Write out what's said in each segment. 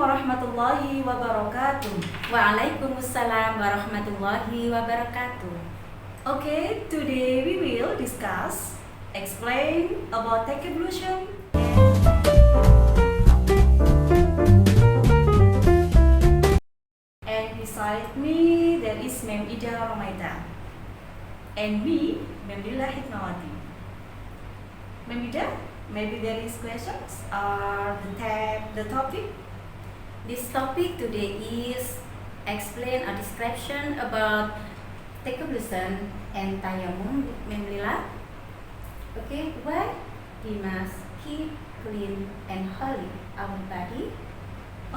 warahmatullahi wabarakatuh. Waalaikumsalam warahmatullahi wabarakatuh. Okay, today we will discuss, explain about tech evolution. And beside me there is Mem Ida Romaita and me, Mem Dila Hikmawati. Mem Ida, maybe there is questions or the topic. This topic today is explain a description about tech evolution and tayammum. Memlila. Okay, why we must keep clean and holy our body?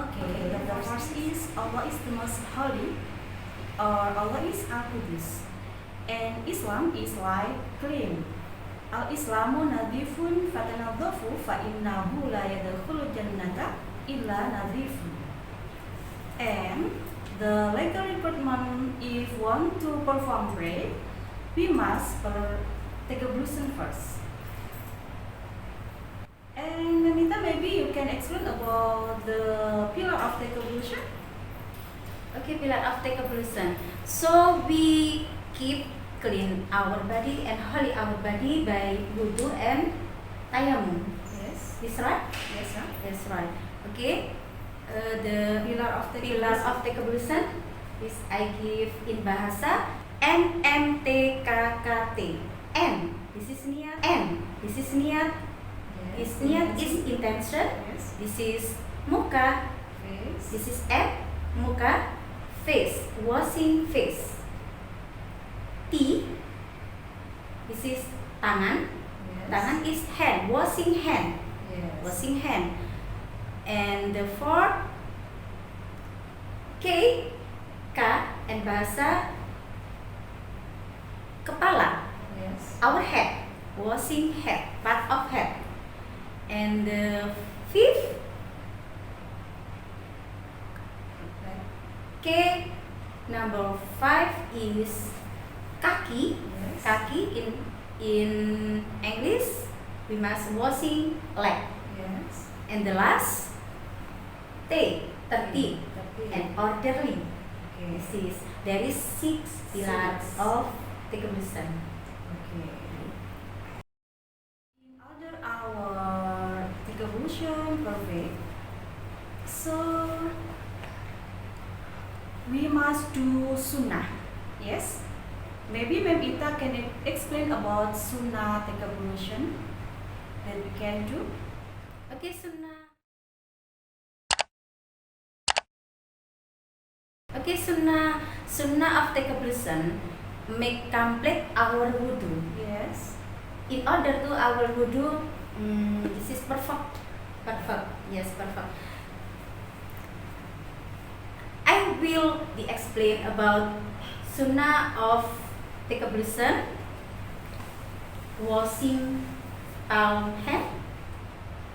Okay, the first is Allah is the most holy, or Allah is Al-Qudus, and Islam is like clean. Al-Islamu nadifun fatanadhafu fa innahu la yadkhulul jannata illa nadifun. And the legal requirement, if want to perform prayer, we must take ablution first. And Namita, maybe you can explain about the pillar of take ablution. Okay, pillar of tech evolution. So we keep clean our body and holy our body by wudu and tayammum. Yes. Is right? Yes, sir. That's right. Okay. The pillar of tech evolution is I give in bahasa NMTKKT. N. This is niat. N. This is niat. Yes. Niat is intention. Yes. This is muka. Face. This is F. Muka. Face. Washing face. T. This is tangan. Yes. Tangan is hand. Washing hand. Yes. Washing hand. And the fourth K, K, and bahasa kepala. Yes. Our head. Washing head. Part of head. And the fifth K, number 5 is kaki. Yes. Kaki in English we must washing leg. Yes. And the last T, tertib and orderly. Okay. There is 6 pillars of tech evolution. Okay. In order our tech evolution perfect, so we must do sunnah. Yes. Maybe Ma'am Ita can explain about sunnah tech evolution that we can do. Okay, sunnah. Okay, sunnah of tech evolution make complete our wudu. Yes. In order to our wudu, this is perfect. Yes, perfect. I will explain about sunnah of tech evolution. Washing palm hand.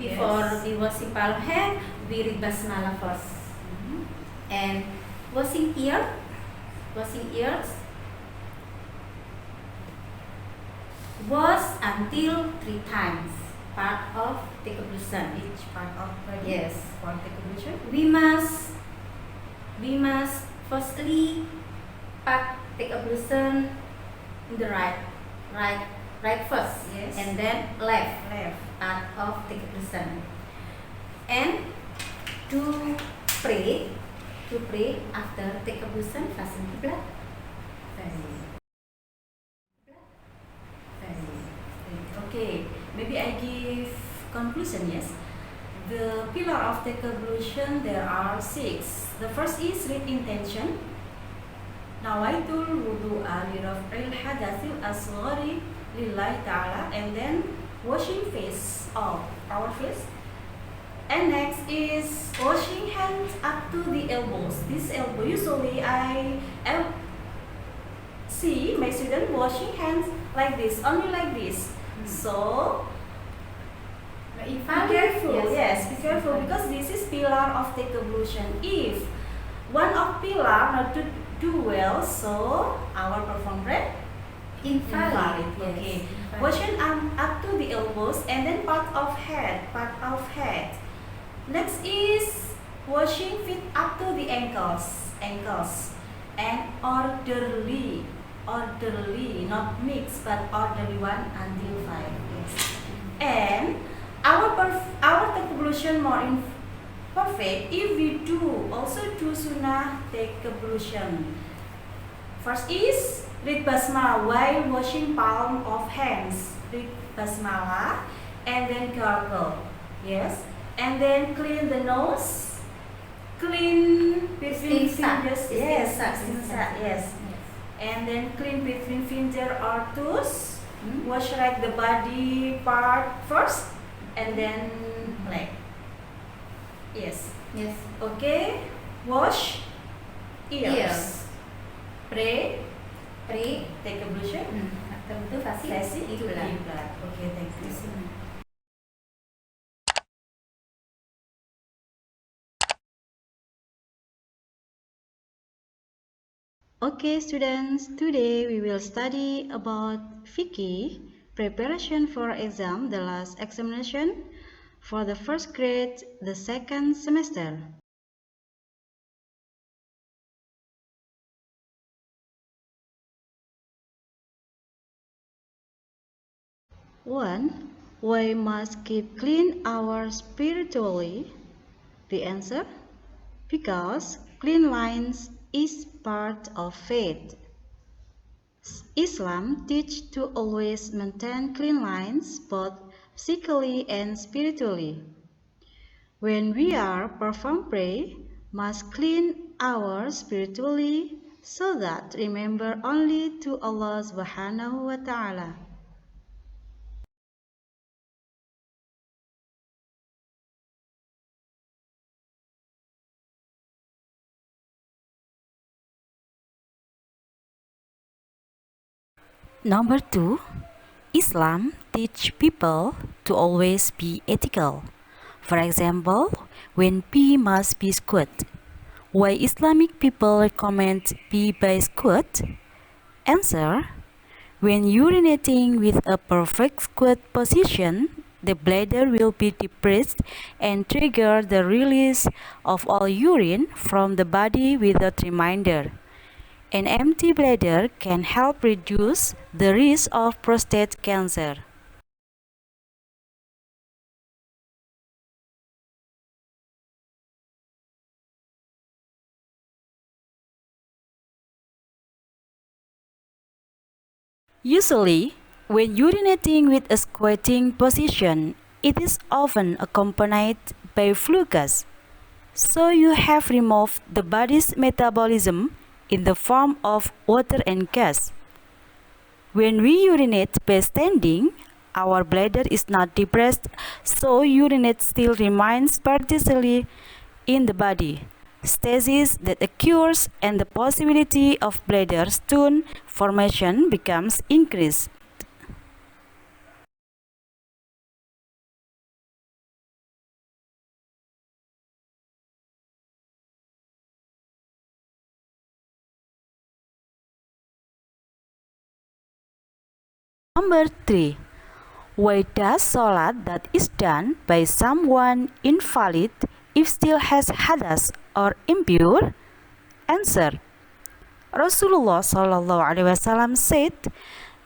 Before Yes. we washing palm hand, we read basmalah first. And washing ears, wash until 3 times. Part of tech evolution. Each part of body. Yes. For tech evolution. We must firstly pack tech evolution in the right first. Yes. And then left. Left. Part of tech evolution. And to pray after tech evolution facing qiblat. Okay, maybe I give conclusion. Yes, the pillar of tech evolution there are 6. The first is read intention. Nawaitul wudu'a li raf'il hadatsil asghari lillahi ta'ala, and then washing face of our face. And next is washing hands up to the elbows. This elbow, usually I see my student washing hands like this, only like this. So be careful. Yes, be careful, because this is pillar of tech evolution. If one of pillar not to do well, so our perform prayer invalid. Okay, washing up to the elbows, and then part of head. Next is washing feet up to the ankles, and orderly, not mixed, but orderly one until 5. Yes. And our ablution more imperfect if we also do sunnah ablution. First is read basmalah while washing palm of hands. Read basmalah and then gargle. Yes. And then clean the nose. Clean between fingers. Yes. Yes. And then clean between finger or toes. Wash like the body part first and then leg. Yes. Yes. Okay. Wash ears. Pray. Take ablution. After itu fasih kiblat. Okay, thank you. Okay, students, today we will study about Fiqih, preparation for exam, the last examination for the first grade, the second semester. One, we must keep clean our spiritually. The answer? Because cleanliness is part of faith. Islam teaches to always maintain cleanliness both physically and spiritually. When we are perform prayer, must clean our spiritually so that remember only to Allah Subhanahu wa Ta'ala. Number 2, Islam teach people to always be ethical. For example, when pee must be squat. Why Islamic people recommend pee by squat? Answer: when urinating with a perfect squat position, the bladder will be depressed and trigger the release of all urine from the body without reminder. An empty bladder can help reduce the risk of prostate cancer. Usually, when urinating with a squatting position, it is often accompanied by flue gas. So you have removed the body's metabolism in the form of water and gas. When we urinate by standing, our bladder is not depressed, so urinate still remains partially in the body. Stasis that occurs and the possibility of bladder stone formation becomes increased. Number 3. Why does salat that is done by someone invalid if still has hadas or impure? Answer: Rasulullah SAW said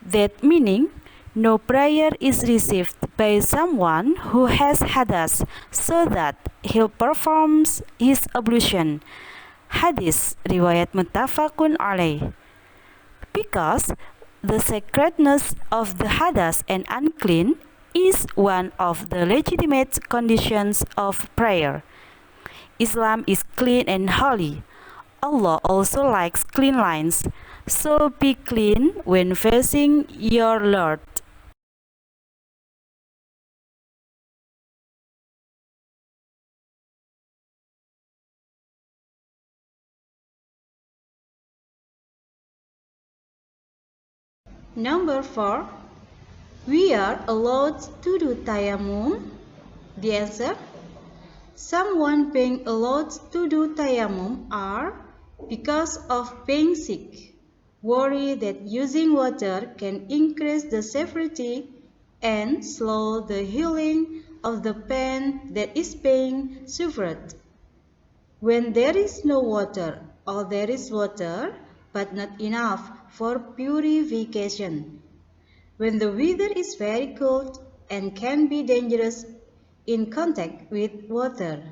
that meaning no prayer is received by someone who has hadas so that he performs his ablution. Hadis riwayat muttafaqun alaih. Because the sacredness of the hadas and unclean is one of the legitimate conditions of prayer. Islam is clean and holy. Allah also likes clean lines, so be clean when facing your Lord. Number 4. We are allowed to do tayammum. The answer: someone being allowed to do tayammum are because of being sick, worry that using water can increase the severity and slow the healing of the pain that is being suffered. When there is no water or there is water but not enough for purification. When the weather is very cold and can be dangerous in contact with water.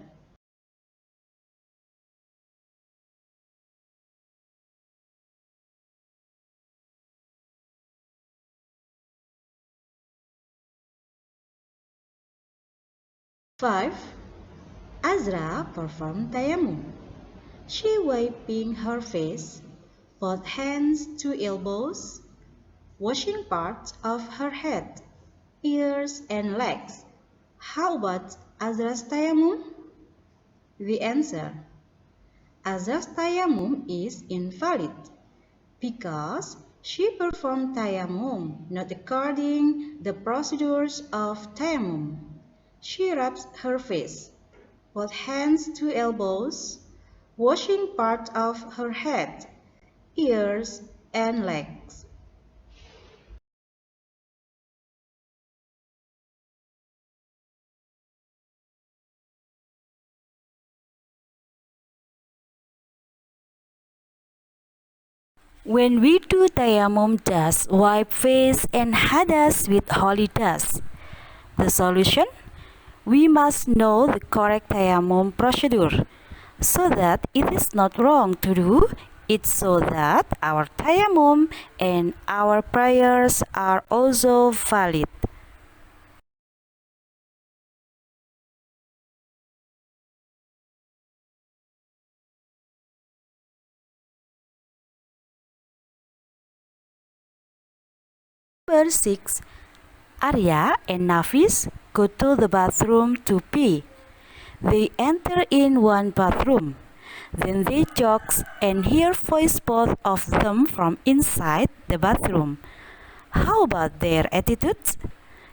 5. Azra performed tayammum. She wiping her face, both hands to elbows, washing parts of her head, ears and legs. How about Azra's tayammum? The answer: Azra's tayammum is invalid because she performed tayammum not according the procedures of tayammum. She rubs her face, both hands to elbows, washing part of her head, ears, and legs. When we do tayammum, just wipe face and hadas with holy dust. The solution? We must know the correct tayammum procedure so that it is not wrong to do it, so that our tayammum and our prayers are also valid. Number 6. Arya and Nafis go to the bathroom to pee. They enter in one bathroom. Then they jokes and hear voice both of them from inside the bathroom. How about their attitudes?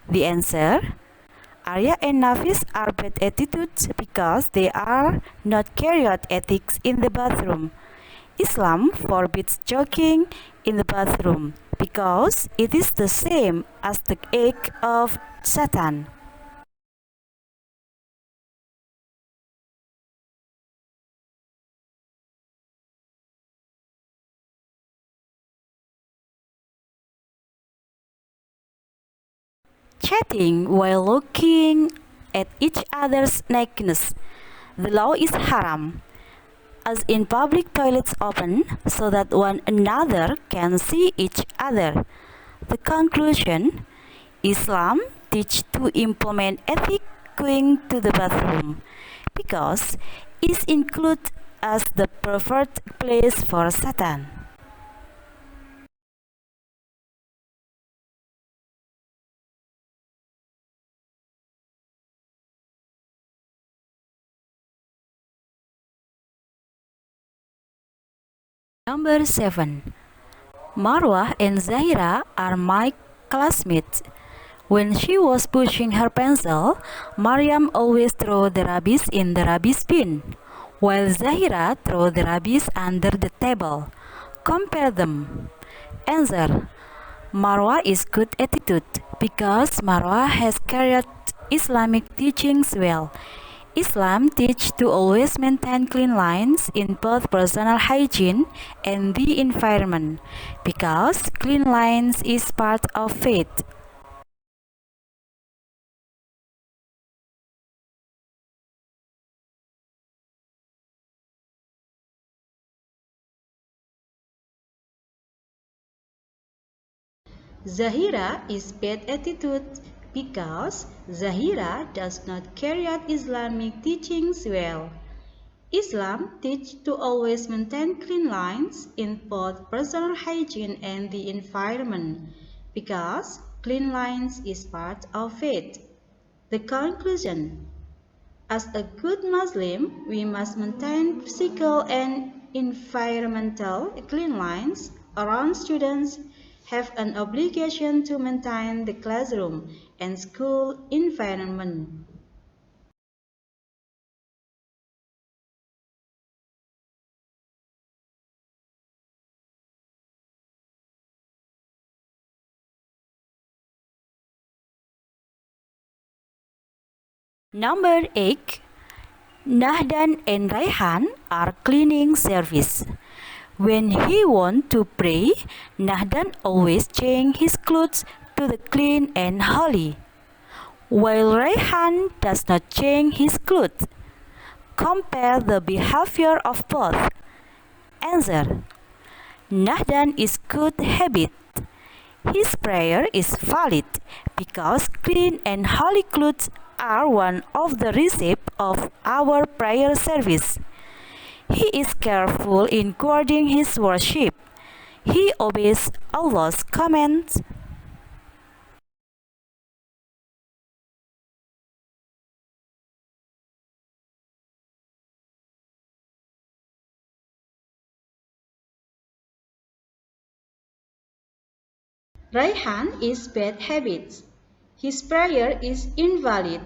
The answer: Arya and Nafis are bad attitudes because they are not carry out ethics in the bathroom. Islam forbids joking in the bathroom because it is the same as the act of Satan. Chatting while looking at each other's nakedness. The law is haram, as in public toilets open so that one another can see each other. The conclusion: Islam teach to implement ethic going to the bathroom because it includes as the preferred place for Satan. Number 7. Marwah and Zahira are my classmates. When she was pushing her pencil, Mariam always threw the rubbish in the rubbish bin, while Zahira threw the rubbish under the table. Compare them. Answer: Marwah is good attitude because Marwah has carried Islamic teachings well. Islam teach to always maintain clean lines in both personal hygiene and the environment because clean lines is part of faith. Zahira is bad attitude because Zahira does not carry out Islamic teachings well. Islam teach to always maintain clean lines in both personal hygiene and the environment because clean lines is part of faith. The conclusion: as a good Muslim, we must maintain physical and environmental clean lines around students, have an obligation to maintain the classroom and school environment. Number 8. Nahdan and Raihan are cleaning service. When he wants to pray, Nahdan always changes his clothes to the clean and holy, while Raihan does not change his clothes. Compare the behavior of both. Answer: Nahdan is good habit. His prayer is valid because clean and holy clothes are one of the receipts of our prayer service. He is careful in guarding his worship. He obeys Allah's commands. Raihan is bad habits. His prayer is invalid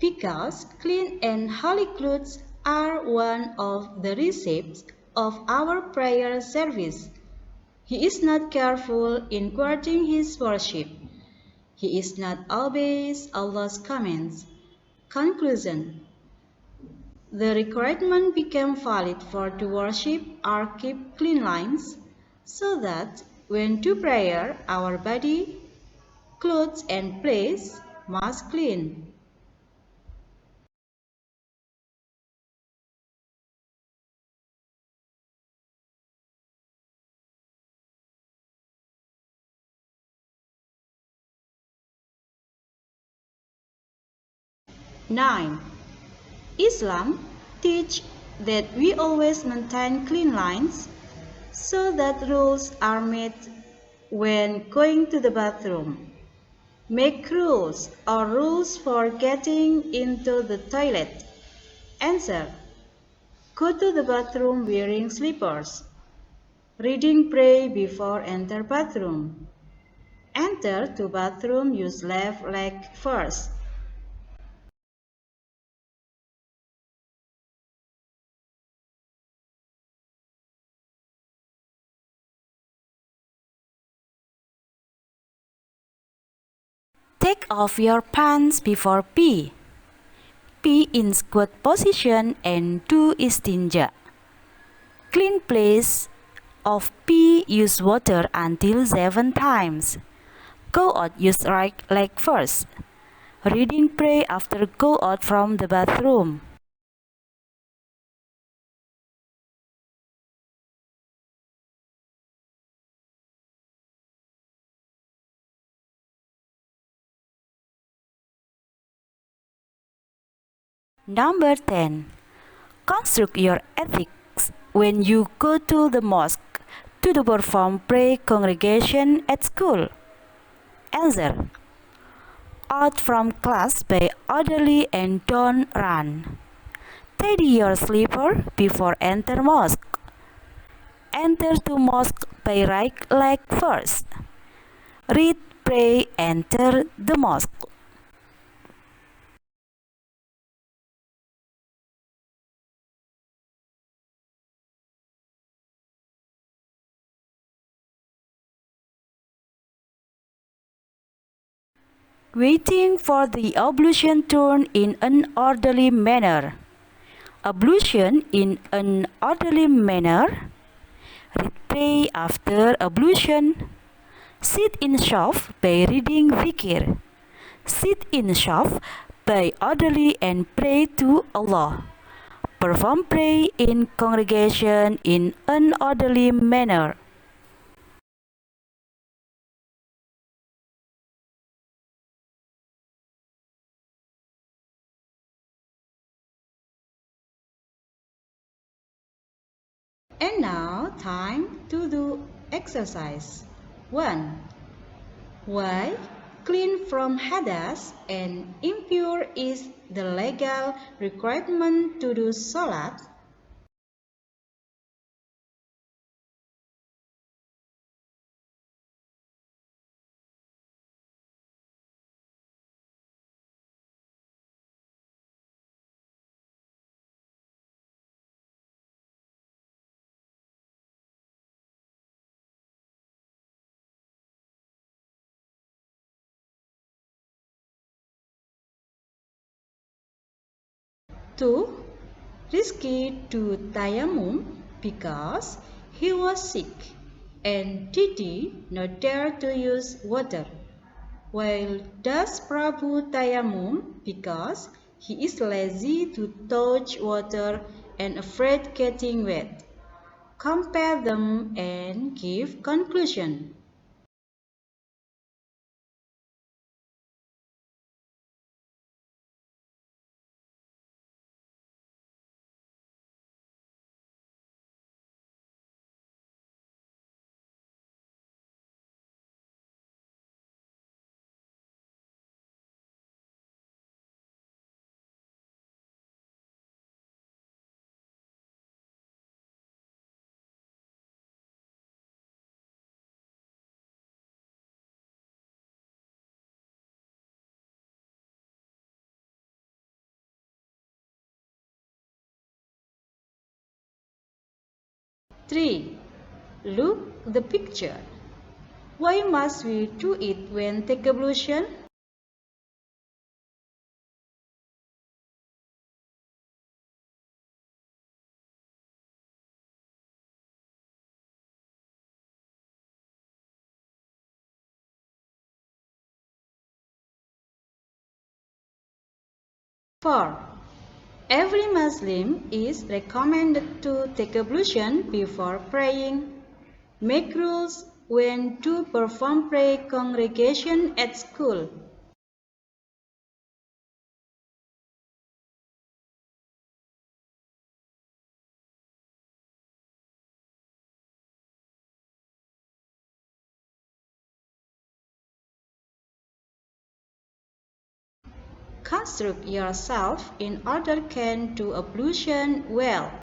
because clean and holy clothes are one of the receipts of our prayer service. He is not careful in guarding his worship. He is not obeys Allah's commands. Conclusion: the requirement became valid for to worship or keep clean lines, so that when to prayer our body, clothes and place must clean. Nine. Islam teach that we always maintain clean lines, so that rules are made when going to the bathroom. Make rules or rules for getting into the toilet. Answer: go to the bathroom wearing slippers. Reading pray before enter bathroom. Enter to bathroom use left leg first. Take off your pants before pee. Pee in squat position and do istinja. Clean place of pee, use water until 7 times. Go out, use right leg first. Reading pray after go out from the bathroom. Number 10. Construct your ethics when you go to the mosque to perform prayer congregation at school. Answer: out from class by orderly and don't run. Tidy your slipper before enter mosque. Enter to mosque by right leg first. Read, pray, enter the mosque. Waiting for the ablution turn in an orderly manner. Ablution in an orderly manner. Read, pray after ablution. Sit in shaf by reading zikir. Sit in shaf by orderly and pray to Allah. Perform pray in congregation in an orderly manner. And now time to do exercise. 1. Why clean from hadas and impure is the legal requirement to do salat? 2. Rizki to tayammum because he was sick, and Titi not dare to use water, while Das Prabu tayammum because he is lazy to touch water and afraid getting wet. Compare them and give conclusion. Three. Look the picture. Why must we do it when take ablution? Four. Every Muslim is recommended to take ablution before praying. Make rules when to perform prayer congregation at school. Construct yourself in order can do ablution well.